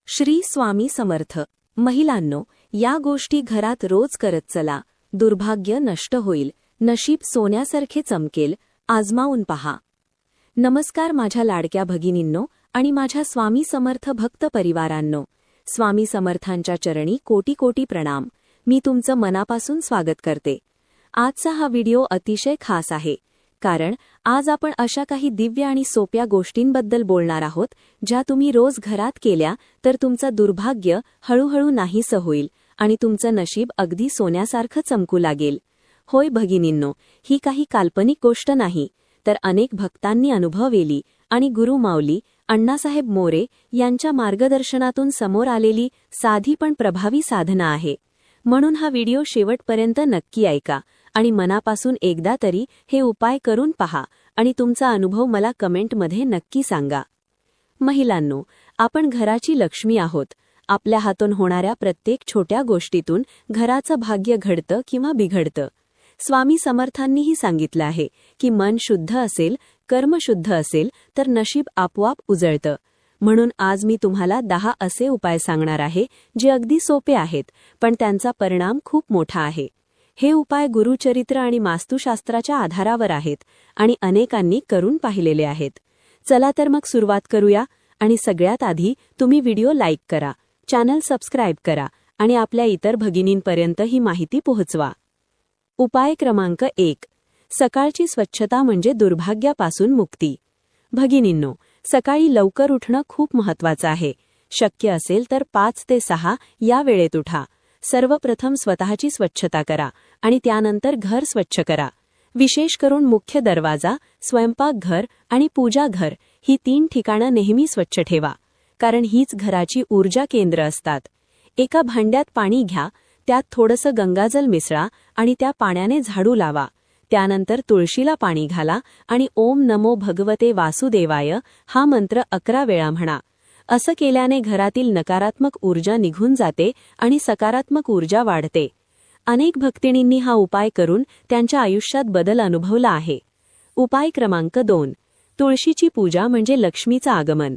श्री स्वामी समर्थ. महिलांनो, या गोष्टी घरात रोज करत चला. दुर्भाग्य नष्ट होईल, नशीब सोन्यासारखे चमकेल. आजमावून पहा. नमस्कार माझ्या लाडक्या भगिनींनो आणि माझ्या स्वामी समर्थ भक्त परिवारांनो. स्वामी समर्थांच्या चरणी कोटी कोटी प्रणाम. मी तुमचं मनापासून स्वागत करते. आजचा हा व्हिडिओ अतिशय खास आहे, कारण आज आपण अशा काही दिव्य आणि सोप्या गोष्टींबद्दल बोलणार आहोत ज्या तुम्ही रोज घरात केल्या तर तुमचं दुर्भाग्य हळूहळू नाहीसं होईल आणि तुमचं नशीब अगदी सोन्यासारखं चमकू लागेल. होय भगिनींनो, ही काही काल्पनिक गोष्ट नाही, तर अनेक भक्तांनी अनुभवलेली आणि गुरु माऊली अण्णासाहेब मोरे यांच्या मार्गदर्शनातून समोर आलेली साधी पण प्रभावी साधना आहे. म्हणून हा व्हिडिओ शेवटपर्यंत नक्की ऐका आणि मनापासून एकदा तरी हे उपाय करून पहा आणि तुमचा अनुभव मला कमेंटमध्ये नक्की सांगा. महिलांनो, आपण घराची लक्ष्मी आहोत. आपल्या हातून होणाऱ्या प्रत्येक छोट्या गोष्टीतून घराचं भाग्य घडतं किंवा बिघडतं. स्वामी समर्थांनीही सांगितलं आहे की मन शुद्ध असेल, कर्म शुद्ध असेल तर नशीब आपोआप उजळतं. म्हणून आज मी तुम्हाला 10 असे उपाय सांगणार आहे जे अगदी सोपे आहेत, पण त्यांचा परिणाम खूप मोठा आहे. हे उपाय गुरुचरित्र आणि वास्तुशास्त्राच्या आधारावर आहेत आणि अनेकांनी करून पाहिलेले आहेत. चला तर मग सुरुवात करूया. आणि सगळ्यात आधी तुम्ही व्हिडिओ लाईक करा, चॅनल सबस्क्राईब करा आणि आपल्या इतर भगिनींपर्यंत ही माहिती पोहोचवा. उपाय क्रमांक 1. सकाळची स्वच्छता म्हणजे दुर्भाग्यापासून मुक्ती. भगिनींनो, सकाळी लवकर उठणं खूप महत्त्वाचं आहे. शक्य असेल तर 5 ते 6 या वेळेत उठा. सर्वप्रथम स्वतःची स्वच्छता करा आणि त्यानंतर घर स्वच्छ करा. विशेष करून मुख्य दरवाजा, स्वयंपाकघर आणि पूजाघर ही 3 ठिकाणं नेहमी स्वच्छ ठेवा, कारण हीच घराची ऊर्जा केंद्र असतात. एका भांड्यात पाणी घ्या, त्यात थोडंसं गंगाजल मिसळा आणि त्या पाण्याने झाडू लावा. त्यानंतर तुळशीला पाणी घाला आणि ओम नमो भगवते वासुदेवाय हा मंत्र 11 वेळा म्हणा. असं केल्याने घरातील नकारात्मक ऊर्जा निघून जाते आणि सकारात्मक ऊर्जा वाढते. अनेक भक्तिणींनी हा उपाय करून त्यांच्या आयुष्यात बदल अनुभवला आहे. उपाय क्रमांक 2. तुळशीची पूजा म्हणजे लक्ष्मीचं आगमन.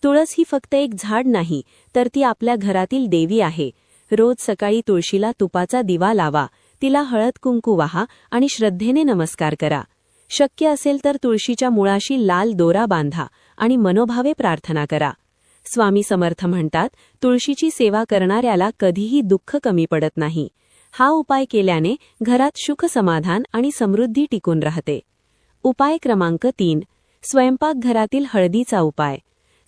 तुळस ही फक्त एक झाड नाही, तर ती आपल्या घरातील देवी आहे. रोज सकाळी तुळशीला तुपाचा दिवा लावा, तिला हळद कुंकू वाहा आणि श्रद्धेने नमस्कार करा. शक्य असेल तर तुळशीच्या मुळाशी लाल दोरा बांधा आणि मनोभावे प्रार्थना करा. स्वामी समर्थ म्हणतात, तुळशीची सेवा करणाऱ्याला कधीही दुःख कमी पडत नाही. हा उपाय केल्याने घरात सुख समाधान आणि समृद्धी टिकून राहते. उपाय क्रमांक 3. स्वयंपाकघरातील हळदीचा उपाय.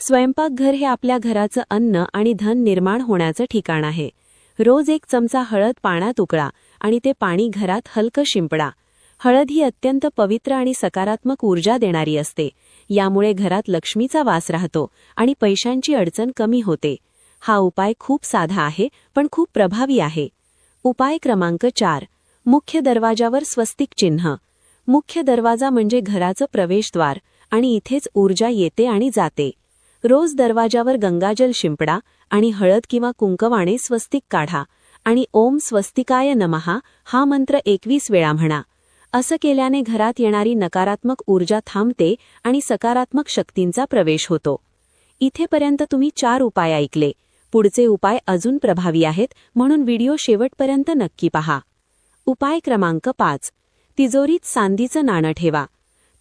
स्वयंपाकघर हे आपल्या घराचं अन्न आणि धन निर्माण होण्याचं ठिकाण आहे. रोज 1 चमचा हळद पाण्यात उकळा आणि ते पाणी घरात हलकं शिंपडा. हळद ही अत्यंत पवित्र आणि सकारात्मक ऊर्जा देणारी असते. यामुळे घरात लक्ष्मीचा वास राहतो आणि पैशांची अडचण कमी होते. हा उपाय खूप साधा आहे, पण खूप प्रभावी आहे. उपाय क्रमांक 4. मुख्य दरवाजावर स्वस्तिक चिन्ह. मुख्य दरवाजा म्हणजे घराचं प्रवेशद्वार आणि इथेच ऊर्जा येते आणि जाते. रोज दरवाजावर गंगाजल शिंपडा आणि हळद किंवा कुंकवाने स्वस्तिक काढा आणि ओम स्वस्तिकाय नमः हा मंत्र 21 वेळा म्हणा. असं केल्याने घरात येणारी नकारात्मक ऊर्जा थांबते आणि सकारात्मक शक्तींचा प्रवेश होतो. इथेपर्यंत तुम्ही 4 उपाय ऐकले. पुढचे उपाय अजून प्रभावी आहेत, म्हणून व्हिडिओ शेवटपर्यंत नक्की पहा. उपाय क्रमांक 5. तिजोरीत चांदीचं नाणं ठेवा.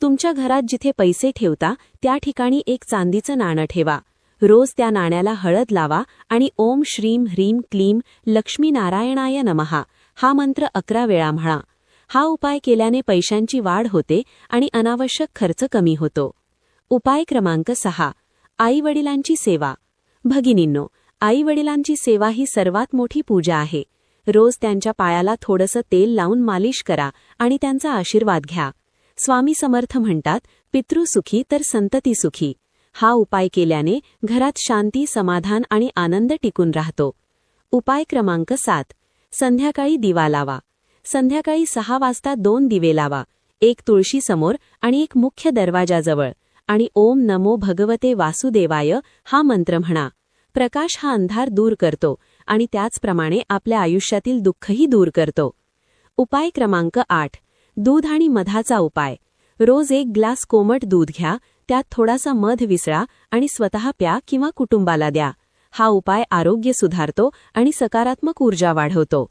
तुमच्या घरात जिथे पैसे ठेवता त्या ठिकाणी 1 चांदीचं नाणं ठेवा. रोज त्या नाण्याला हळद लावा आणि ओम श्रीम ह्रीम क्लीम लक्ष्मी नारायणाय नमः हा मंत्र 11 वेळा म्हणा. हा उपाय केल्याने पैशांची वाढ होते आणि अनावश्यक खर्च कमी होतो. उपाय क्रमांक 6. आईवडिलांची सेवा. भगिनींनो, आईवडिलांची सेवा ही सर्वात मोठी पूजा आहे. रोज त्यांच्या पायाला थोडंसं तेल लावून मालिश करा आणि त्यांचा आशीर्वाद घ्या. स्वामी समर्थ म्हणतात, पितृसुखी तर संतती सुखी. हा उपाय केल्याने घरात शांती, समाधान आणि आनंद टिकून राहतो. उपाय क्रमांक 7. संध्याकाळी दिवा लावा. संध्याकाळी 6 वाजता 2 दिवे लावा, 1 तुळशीसमोर आणि 1 मुख्य दरवाजाजवळ आणि ओम नमो भगवते वासुदेवाय हा मंत्र म्हणा. प्रकाश हा अंधार दूर करतो आणि त्याचप्रमाणे आपल्या आयुष्यातील दुःखही दूर करतो. उपाय क्रमांक 8. दूध आणि मधाचा उपाय. रोज 1 ग्लास कोमट दूध घ्या, त्यात थोडासा मध विसळा आणि स्वतः प्या किंवा कुटुंबाला द्या. हा उपाय आरोग्य सुधारतो आणि सकारात्मक ऊर्जा वाढवतो.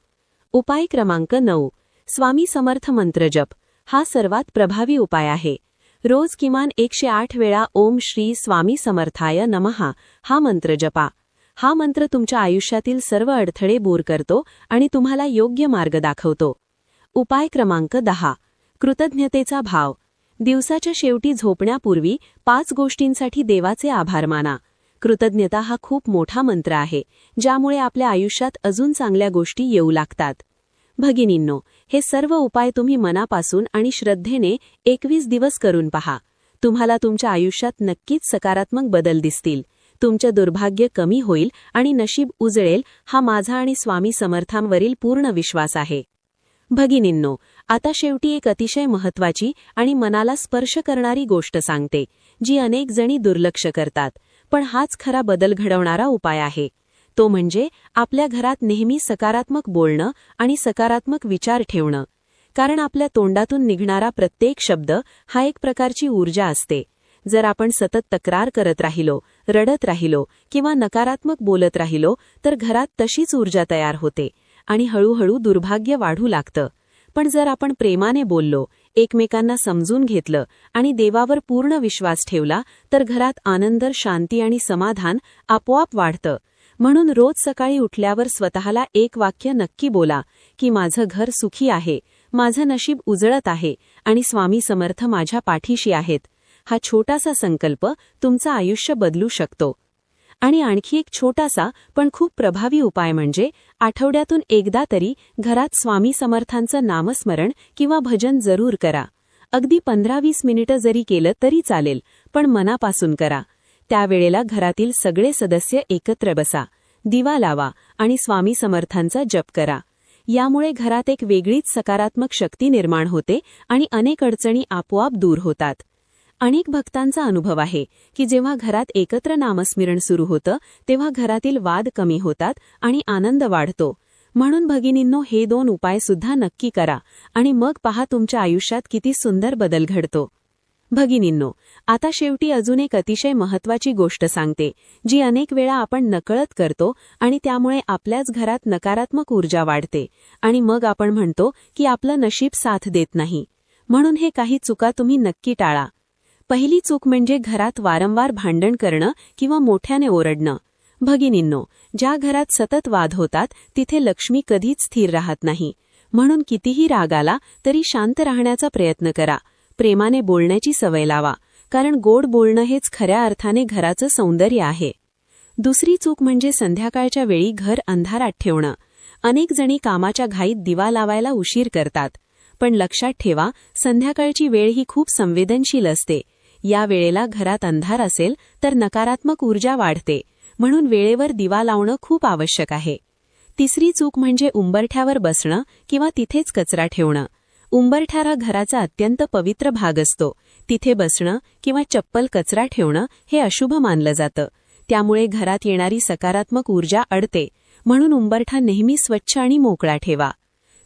उपाय क्रमांक 9. स्वामी समर्थ मंत्र जप. हा सर्वात प्रभावी उपाय आहे. रोज किमान 108 वेळा ओम श्री स्वामी समर्थाय नमः हा मंत्र जपा. हा मंत्र तुमच्या आयुष्यातील सर्व अडथळे दूर करतो आणि तुम्हाला योग्य मार्ग दाखवतो. उपाय क्रमांक 10. कृतज्ञतेचा भाव. दिवसाच्या शेवटी झोपण्यापूर्वी 5 गोष्टींसाठी देवाचे आभार माना. कृतज्ञता हा खूप मोठा मंत्र आहे, ज्यामुळे आपल्या आयुष्यात अजून चांगल्या गोष्टी येऊ लागतात. भगिनींनो, हे सर्व उपाय तुम्ही मनापासून आणि श्रद्धेने 21 दिवस करून पहा. तुम्हाला तुमच्या आयुष्यात नक्कीच सकारात्मक बदल दिसतील. तुमचे दुर्भाग्य कमी होईल आणि नशीब उजळेल हा माझा आणि स्वामी समर्थांवरील पूर्ण विश्वास आहे. भगिनींनो, आता शेवटी एक अतिशय महत्त्वाची आणि मनाला स्पर्श करणारी गोष्ट सांगते, जी अनेक जणी दुर्लक्ष करतात, पण हाच खरा बदल घडवणारा उपाय आहे. तो म्हणजे आपल्या घरात नेहमी सकारात्मक बोलणं आणि सकारात्मक विचार ठेवणं. कारण आपल्या तोंडातून निघणारा प्रत्येक शब्द हा एक प्रकारची ऊर्जा असते. जर आपण सतत तक्रार करत राहिलो, रडत राहिलो किंवा नकारात्मक बोलत राहिलो, तर घरात तशीच ऊर्जा तयार होते आणि हळूहळू दुर्भाग्य वाढू लागतं. पण जर आपण प्रेमाने बोललो, एकमेकांना समजून घेतलं आणि देवावर पूर्ण विश्वास ठेवला, तर घरात आनंद, शांती आणि समाधान आपोआप वाढतं. म्हणून रोज सकाळी उठल्यावर स्वतःला एक वाक्य नक्की बोला की माझं घर सुखी आहे, माझं नशीब उजळत आहे आणि स्वामी समर्थ माझ्या पाठीशी आहेत. हा छोटासा संकल्प तुमचं आयुष्य बदलू शकतो. आणि आणखी एक छोटासा पण खूप प्रभावी उपाय म्हणजे आठवड्यातून एकदा तरी घरात स्वामी समर्थांचं नामस्मरण किंवा भजन जरूर करा. अगदी 15-20 मिनिटं जरी केलं तरी चालेल, पण मनापासून करा. त्यावेळेला घरातील सगळे सदस्य एकत्र बसा, दिवा लावा आणि स्वामी समर्थांचा जप करा. यामुळे घरात एक वेगळीच सकारात्मक शक्ती निर्माण होते आणि अनेक अडचणी आपोआप दूर होतात. अनेक भक्तांचा अनुभव आहे की जेव्हा घरात एकत्र नामस्मरण सुरू होतं, तेव्हा घरातील वाद कमी होतात आणि आनंद वाढतो. म्हणून भगिनींनो, हे 2 उपाय सुद्धा नक्की करा आणि मग पहा तुमच्या आयुष्यात किती सुंदर बदल घडतो. भगिनींनो, आता शेवटी अजून एक अतिशय महत्त्वाची गोष्ट सांगते, जी अनेक वेळा आपण नकळत करतो आणि त्यामुळे आपल्याच घरात नकारात्मक ऊर्जा वाढते आणि मग आपण म्हणतो की आपलं नशीब साथ देत नाही. म्हणून हे काही चुका तुम्ही नक्की टाळा. पहिली चूक म्हणजे घरात वारंवार भांडण करणं किंवा मोठ्याने ओरडणं. भगिनींनो, ज्या घरात सतत वाद होतात तिथे लक्ष्मी कधीच स्थिर राहत नाही. म्हणून कितीही राग आला तरी शांत राहण्याचा प्रयत्न करा. प्रेमाने बोलण्याची सवय लावा, कारण गोड बोलणं हेच खऱ्या अर्थाने घराचं सौंदर्य आहे. दुसरी चूक म्हणजे संध्याकाळच्या वेळी घर अंधारात ठेवणं. अनेक जणी कामाच्या घाईत दिवा लावायला उशीर करतात, पण लक्षात ठेवा, संध्याकाळची वेळ ही खूप संवेदनशील असते. या वेळेला घरात अंधार असेल तर नकारात्मक ऊर्जा वाढते, म्हणून वेळेवर दिवा लावणं खूप आवश्यक आहे. तिसरी चूक म्हणजे उंबरठ्यावर बसणं किंवा तिथेच कचरा ठेवणं. उंबरठ्यारा घराचा अत्यंत पवित्र भाग असतो. तिथे बसणं किंवा चप्पल कचरा ठेवणं हे अशुभ मानलं जातं. त्यामुळे घरात येणारी सकारात्मक ऊर्जा अडते. म्हणून उंबरठा नेहमी स्वच्छ आणि मोकळा ठेवा.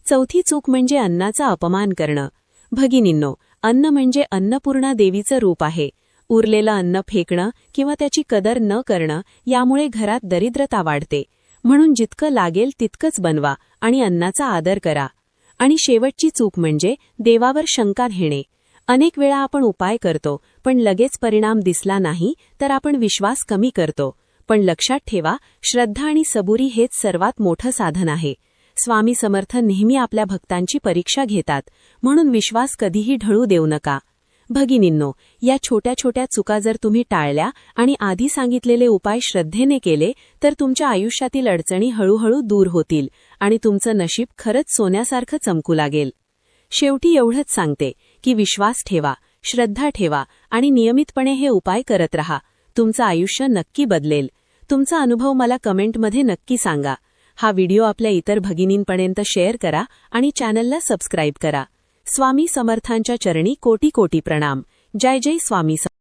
चौथी चूक म्हणजे अन्नाचा अपमान करणं. भगिनींनो, अन्न म्हणजे अन्नपूर्णा देवीचं रूप आहे. उरलेलं अन्न फेकणं किंवा त्याची कदर न करणं यामुळे घरात दरिद्रता वाढते. म्हणून जितकं लागेल तितकंच बनवा आणि अन्नाचा आदर करा. आणि शेवटची चूक म्हणजे देवावर शंका घेणे. अनेक वेळा आपण उपाय करतो, पण लगेच परिणाम दिसला नाही तर आपण विश्वास कमी करतो. पण लक्षात ठेवा, श्रद्धा आणि सबुरी हेच सर्वात मोठं साधन आहे. स्वामी समर्थ नेहमी आपल्या भक्तांची परीक्षा घेतात, म्हणून विश्वास कधीही ढळू देऊ नका. भगिनींनो, या छोट्या छोट्या चुका जर तुम्ही टाळल्या आणि आधी सांगितलेले उपाय श्रद्धेने केले, तर तुमच्या आयुष्यातील अडचणी हळूहळू दूर होतील आणि तुमचं नशीब खरंच सोन्यासारखं चमकू लागेल. शेवटी एवढंच सांगते की विश्वास ठेवा, श्रद्धा ठेवा आणि नियमितपणे हे उपाय करत रहा. तुमचं आयुष्य नक्की बदलेल. तुमचा अनुभव मला कमेंटमध्ये नक्की सांगा. हा व्हिडिओ आपल्या इतर भगिनींपर्यंत शेअर करा आणि चॅनलला सबस्क्राईब करा. स्वामी समर्थांच्या चरणी कोटी कोटी प्रणाम. जय जय स्वामी समर्थ.